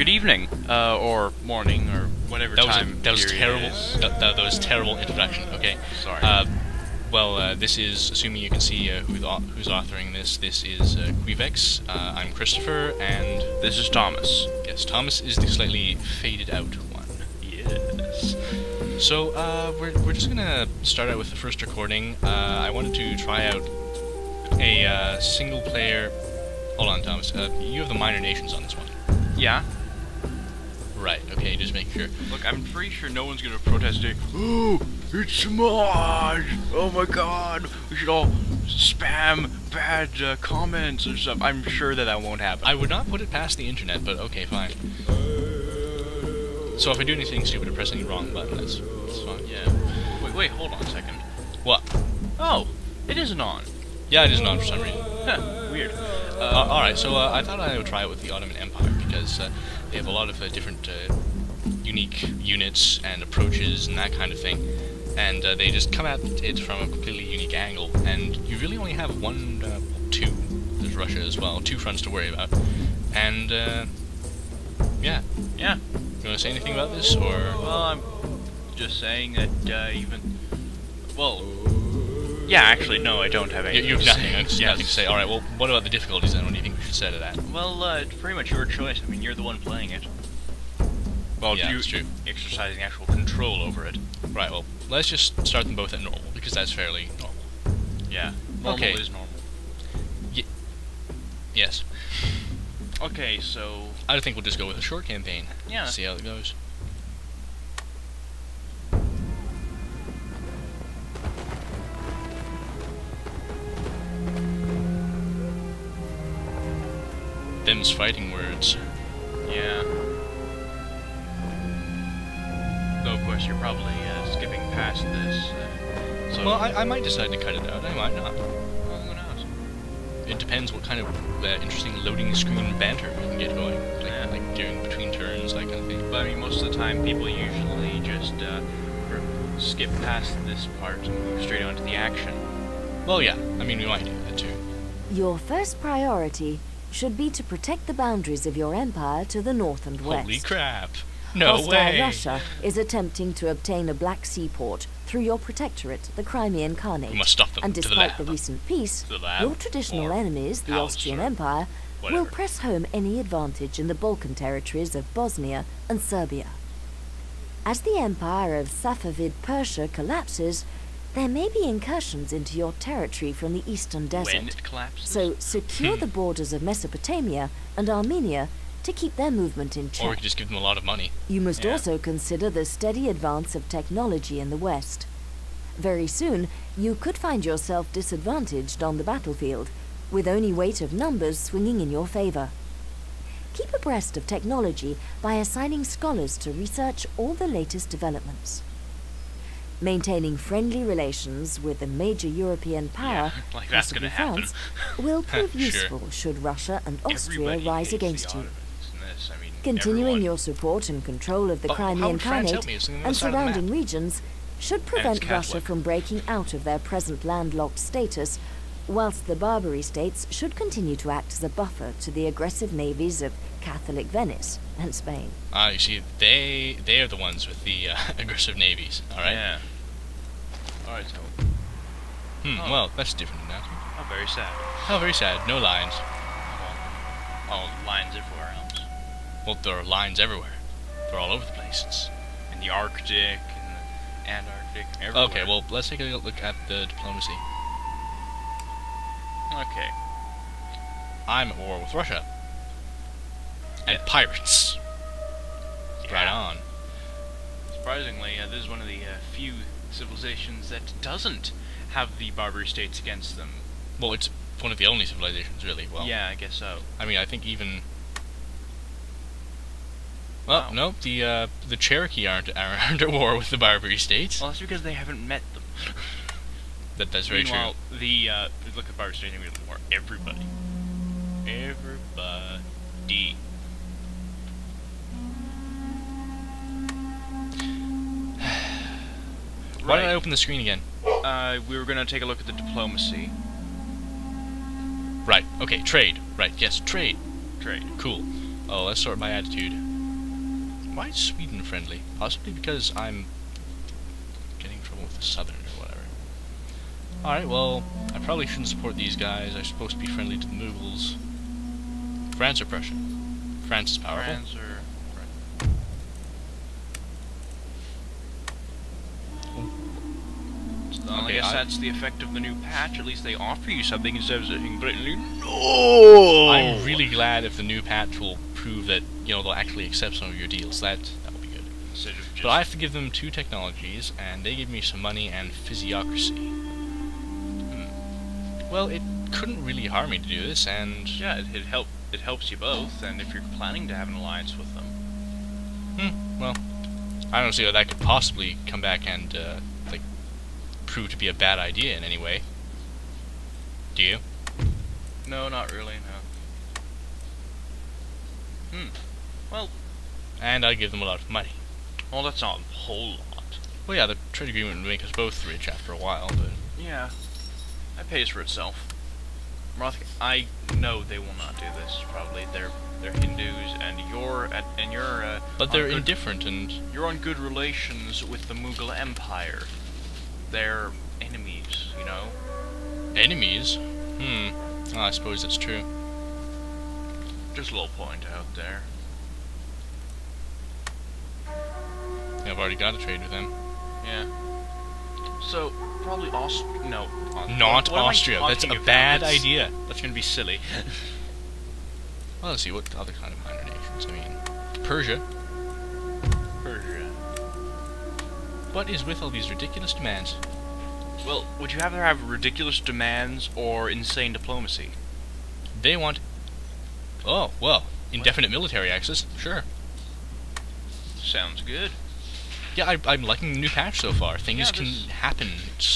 good evening, or morning, or whatever time. That was terrible. Is. That was terrible introduction. Okay. Sorry. This is, assuming you can see who's authoring this. This is Quivex. I'm Christopher, and This is Thomas. yes, Thomas is the slightly faded out one. Yes. So we're just gonna start out with the first recording. I wanted to try out a single player. Hold on, Thomas. You have the minor nations on this one. Yeah. Right. Okay. Just making sure. Look, I'm pretty sure no one's gonna protest it. Oh, it's Mod! Oh my God! We should all spam bad comments or stuff. I'm sure that won't happen. I would not put it past the internet, but okay, fine. So if I do anything stupid or press any wrong button, that's fine. Yeah. Wait, hold on a second. What? Oh, it isn't on. Yeah, it is not for some reason. Huh, weird. Alright, so I thought I would try it with the Ottoman Empire, because they have a lot of different unique units and approaches and that kind of thing. And they just come at it from a completely unique angle, and you really only have two. There's Russia as well, two fronts to worry about. And, yeah. Yeah. You want to say anything about this, or...? Well, I'm just saying that, yeah, actually, no, I don't have anything. You have nothing, Yes. nothing to say. Alright, well, what about the difficulties then? What do you think we should set it at? Well, it's pretty much your choice. I mean, you're the one playing it. Well, yeah, you that's true. Exercising actual control over it. Right, well, let's just start them both at normal, because that's fairly normal. Yeah, normal Okay. is normal. Yes. Okay, so... I think we'll just go with a short campaign. Yeah. See how it goes. Them's fighting words. Yeah. Though, of course, you're probably skipping past this. So Well, I might decide to cut it out. I might not. well, who knows? It depends what kind of interesting loading screen banter we can get going. Like during between turns, that kind of thing. But I mean, most of the time, people usually just skip past this part and move straight on to the action. Well, yeah. I mean, we might do that too. Your first priority should be to protect the boundaries of your empire to the north and west. Holy crap! No Hostile way! Russia is attempting to obtain a Black Sea port through your protectorate, the Crimean Khanate. We must stop them. And To the despite lab. the recent peace, To the lab, your traditional or enemies, the house, Austrian or Empire, whatever. will press home any advantage in the Balkan territories of Bosnia and Serbia. As the empire of Safavid Persia collapses, there may be incursions into your territory from the eastern desert. When it collapses. So secure the borders of Mesopotamia and Armenia to keep their movement in Or we check. could just give them a lot of money. You must Yeah. also consider the steady advance of technology in the West. Very soon, you could find yourself disadvantaged on the battlefield, with only weight of numbers swinging in your favor. Keep abreast of technology by assigning scholars to research all the latest developments. Maintaining friendly relations with a major European power, Yeah, like that's possibly gonna happen. France, will prove Sure. useful should Russia and Austria Everybody rise hates against the you. Ottomans in this. I mean, Continuing everyone. your support and control of the But how Crimean would France help me? Khanate It's on the and other side of the surrounding map. regions should prevent Russia Catholic. from breaking out of their present landlocked status, whilst the Barbary states should continue to act as a buffer to the aggressive navies of Catholic Venice and Spain. Ah, you see, they are the ones with the aggressive navies. All right. Yeah. Alright, so... Oh. Well, that's different now. Oh, very sad. Oh, very sad. No lines. All lines everywhere else. Well, there are lines everywhere. They're all over the place. It's... In the Arctic, in the Antarctic, everywhere. Okay, well, let's take a look at the diplomacy. Okay. I'm at war with Russia. And Yeah. pirates. Right Yeah. on. Surprisingly, this is one of the few civilizations that doesn't have the Barbary states against them. Well, it's one of the only civilizations, really. Well, Yeah, I guess so. I mean, I think even... Well, Wow. no, the Cherokee aren't at war with the Barbary states. Well, that's because they haven't met them. That's very true. Meanwhile, look at the Barbary states, they war everybody. Everybody. Why did I open the screen again? We were gonna take a look at the diplomacy. Right, okay, trade. Right, yes, trade. Trade. Cool. Oh, let's sort by attitude. Why is Sweden friendly? Possibly because I'm getting in trouble with the Southern or whatever. Alright, well, I probably shouldn't support these guys. I'm supposed to be friendly to the Mughals. France or Prussia? France is powerful. France or... Well, I guess that's the effect of the new patch. At least they offer you something instead of saying blatantly, no! I'm really glad if the new patch will prove that, you know, they'll actually accept some of your deals. That will be good. Instead of just... But I have to give them 2 technologies, and they give me some money and physiocracy. Well, it couldn't really harm me to do this, and... Yeah, it helps you both, and if you're planning to have an alliance with them. Well, I don't see how that could possibly come back and, like, prove to be a bad idea in any way. Do you? No, not really, no. Well... And I give them a lot of money. Well, that's not a whole lot. Well, yeah, the trade agreement would make us both rich after a while, but... Yeah. That pays for itself. I know they will not do this, probably. They're Hindus, and you're but they're indifferent, and... You're on good relations with the Mughal Empire. They're enemies, you know? Enemies? Oh, I suppose that's true. Just a little point out there. Yeah, I've already got a trade with them. Yeah. So, probably Austria... No. Not Austria. That's a bad idea. That's gonna be silly. Well, let's see, what other kind of minor nations? I mean, Persia. Persia. What is with all these ridiculous demands? Well, would you rather have ridiculous demands or insane diplomacy? They want... Oh, well, indefinite military access, sure. Sounds good. Yeah, I'm liking the new patch so far. Things Yeah, can happen